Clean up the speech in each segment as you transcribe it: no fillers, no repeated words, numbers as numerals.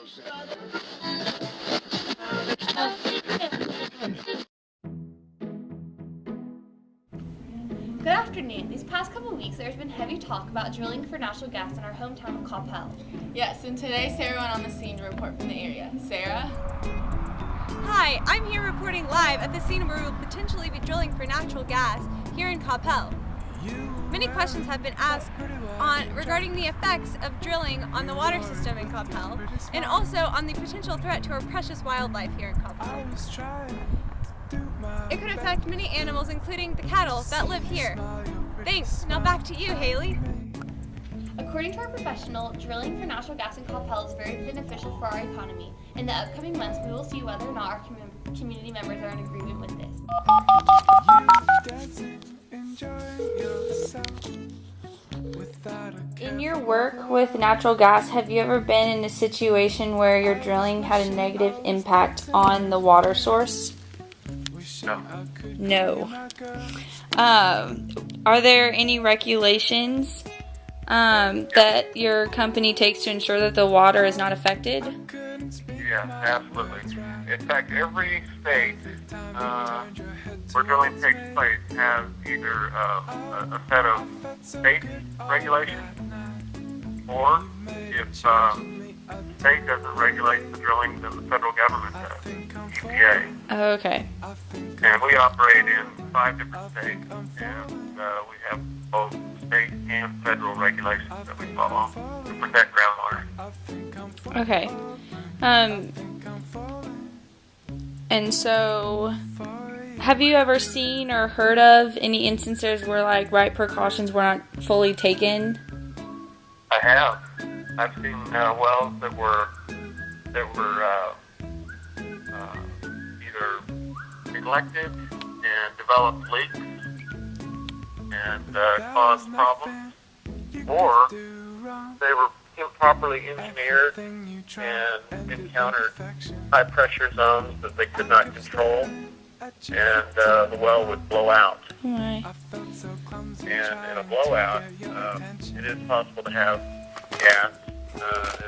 Good afternoon. These past couple weeks, there's been heavy talk about drilling for natural gas in our hometown of Coppell. Yes, and today Sarah went on the scene to report from the area. Sarah? Hi, I'm here reporting live at the scene where we will potentially be drilling for natural gas here in Coppell. Many questions have been asked regarding the effects of drilling on the water system in Coppell and also on the potential threat to our precious wildlife here in Coppell. It could affect many animals, including the cattle that live here. Thanks. Now back to you, Haley. According to our professional, drilling for natural gas in Coppell is very beneficial for our economy. In the upcoming months, we will see whether or not our community members are in agreement with this. In your work with natural gas, have you ever been in a situation where your drilling had a negative impact on the water source? No. Are there any regulations that your company takes to ensure that the water is not affected? Yes, absolutely. In fact, every state where drilling takes place has either a set of state regulations, or if state doesn't regulate the drilling, then the federal government does, EPA. Okay. And we operate in 5 different states, and we have both state and federal regulations that we follow to protect groundwater. Okay. And so, have you ever seen or heard of any instances where right precautions were not fully taken? I have. I've seen wells that were either neglected and developed leaks and caused problems, or they were improperly engineered and encountered high pressure zones that they could not control, and the well would blow out. Right. And in a blowout, it is possible to have gas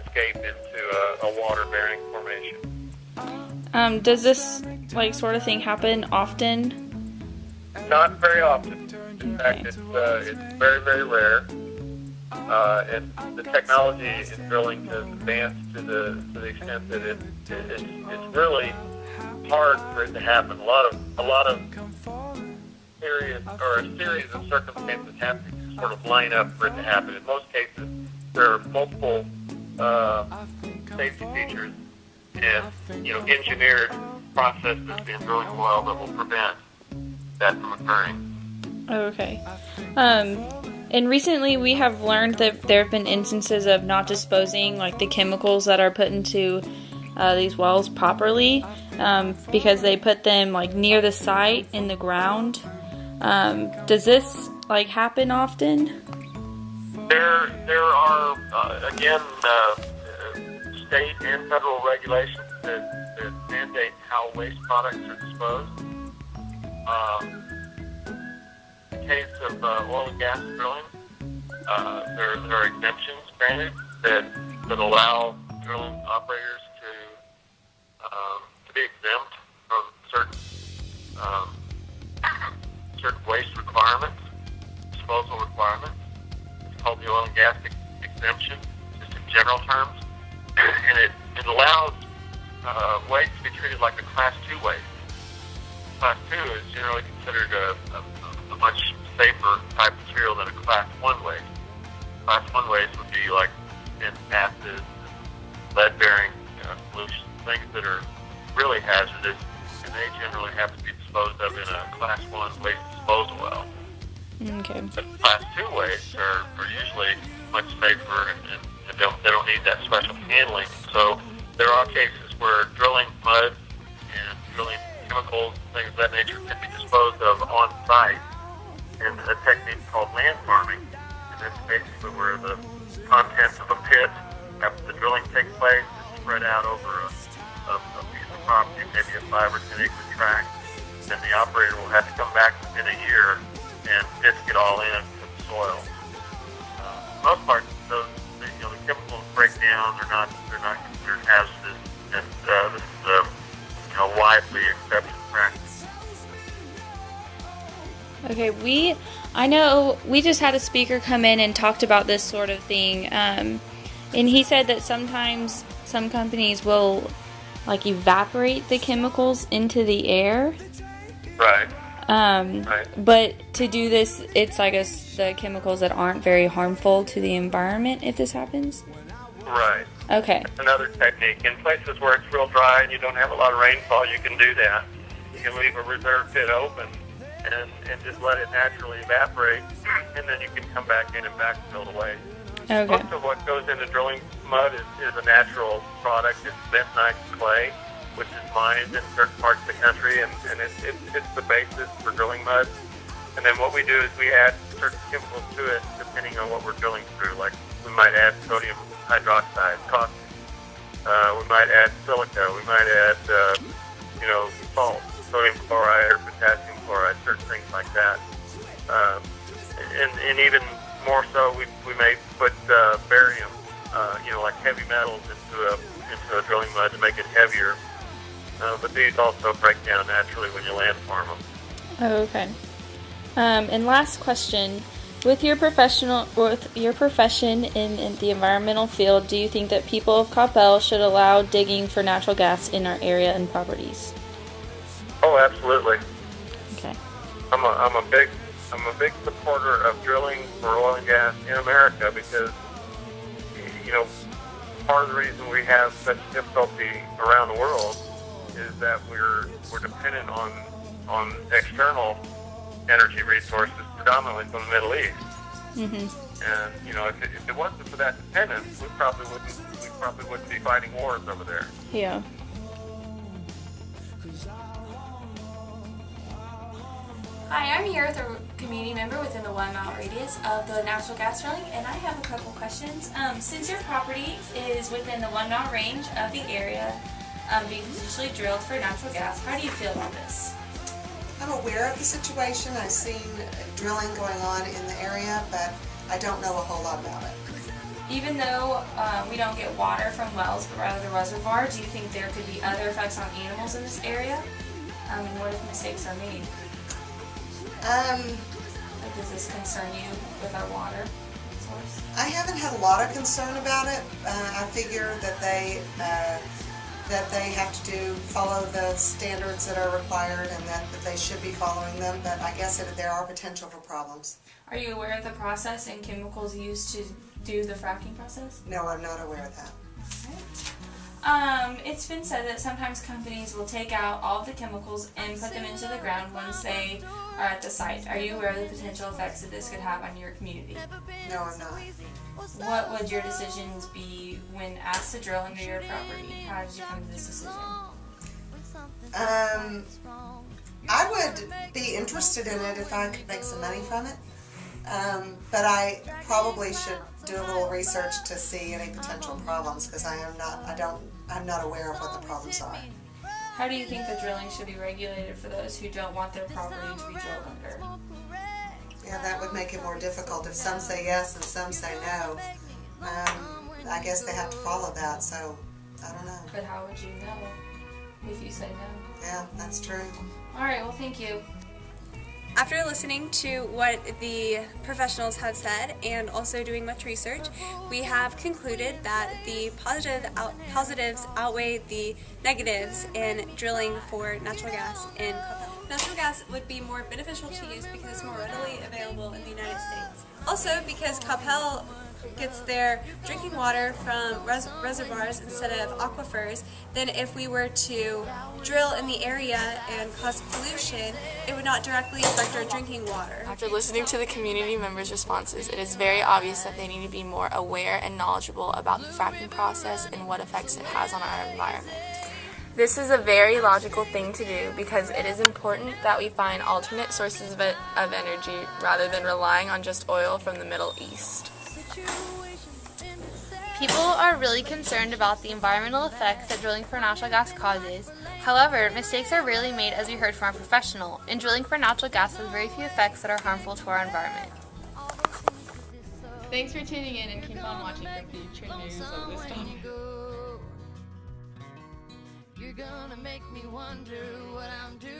escape into a water-bearing formation. Does this sort of thing happen often? Not very often. In fact, it's very, very rare. And the technology in drilling has advanced to the extent that it's really hard for it to happen. A lot of areas or a series of circumstances have to sort of line up for it to happen. In most cases, there are multiple safety features and engineered processes in drilling a well that will prevent that from occurring. Okay. And recently we have learned that there have been instances of not disposing the chemicals that are put into these wells properly because they put them near the site in the ground. Does this happen often? There are again state and federal regulations that mandate how waste products are disposed. In the case of oil and gas drilling, there are exemptions granted that allow drilling operators to be exempt from certain waste requirements, disposal requirements. It's called the oil and gas exemption, just in general terms, and it allows waste to be treated like a Class 2 waste. Class 2 is generally considered a much safer type material than a Class 1 waste. Class 1 waste would be in acids, lead-bearing solutions, things that are really hazardous, and they generally have to be disposed of in a Class 1 waste disposal well. Okay. But Class 2 wastes are usually much safer and they don't need that special handling. So there are cases where drilling mud and drilling chemicals, things of that nature, can be disposed of on site in a technique called land farming. And that's basically where the contents of a pit, after the drilling takes place, is spread out over a piece of property, maybe a 5 or 10 acre tract. Then the operator will have to come back within a year and disc it all in to the soil. For the most part, the chemicals break down. They're not considered hazardous, and this is a widely accepted practice. Okay, I know we just had a speaker come in and talked about this sort of thing, and he said that sometimes some companies will like evaporate the chemicals into the air. Right. But to do this, it's I guess the chemicals that aren't very harmful to the environment if this happens. Right. Okay. That's another technique. In places where it's real dry and you don't have a lot of rainfall, you can do that. You can leave a reserve pit open and just let it naturally evaporate, and then you can come back in and backfill away. Okay. Most of what goes into drilling mud is a natural product. It's bentonite clay, which is mined in certain parts of the country, and it's the basis for drilling mud. And then what we do is we add certain chemicals to it depending on what we're drilling through. Like we might add sodium hydroxide, caustic. We might add silica. We might add, salt, sodium chloride or potassium chloride, certain things like that. And even more so, we may put barium, like heavy metals into a drilling mud to make it heavier. But these also break down naturally when you landform them. Oh, okay. And last question. With your profession in the environmental field, do you think that people of Coppell should allow digging for natural gas in our area and properties? Oh, absolutely. Okay. I'm a big supporter of drilling for oil and gas in America because part of the reason we have such difficulty around the world is that we're dependent on external energy resources, predominantly from the Middle East. Mm-hmm. And if it wasn't for that dependence, we probably wouldn't be fighting wars over there. Yeah. Hi, I'm here with a community member within the 1 mile radius of the natural gas drilling, and I have a couple questions. Since your property is within the 1 mile range of the area being potentially drilled for natural gas, how do you feel about this? I'm aware of the situation. I've seen drilling going on in the area, but I don't know a whole lot about it. Even though we don't get water from wells, but rather the reservoir, do you think there could be other effects on animals in this area? And what if mistakes are made? Like, does this concern you with our water source? I haven't had a lot of concern about it. I figure that they have to follow the standards that are required and that they should be following them, but I guess there are potential for problems. Are you aware of the process and chemicals used to do the fracking process? No, I'm not aware of that. It's been said that sometimes companies will take out all of the chemicals and put them into the ground once they are at the site. Are you aware of the potential effects that this could have on your community? No, I'm not. What would your decisions be when asked to drill under your property? How did you come to this decision? I would be interested in it if I could make some money from it, but I probably should do a little research to see any potential problems because I'm not aware of what the problems are. How do you think the drilling should be regulated for those who don't want their property to be drilled under? Yeah, that would make it more difficult if some say yes and some say no. I guess they have to follow that, so I don't know. But how would you know if you say no? Yeah, that's true. Alright, well thank you. After listening to what the professionals have said and also doing much research, we have concluded that the positives outweigh the negatives in drilling for natural gas in Coppell. Natural gas would be more beneficial to use because it's more readily available in the United States. Also because Coppell gets their drinking water from reservoirs instead of aquifers, then if we were to drill in the area and cause pollution, it would not directly affect our drinking water. After listening to the community members' responses, it is very obvious that they need to be more aware and knowledgeable about the fracking process and what effects it has on our environment. This is a very logical thing to do because it is important that we find alternate sources of energy rather than relying on just oil from the Middle East. People are really concerned about the environmental effects that drilling for natural gas causes. However, mistakes are rarely made, as we heard from our professional, and drilling for natural gas has very few effects that are harmful to our environment. Thanks for tuning in and keep on watching for future news of this topic. gonna make me wonder what I'm doing.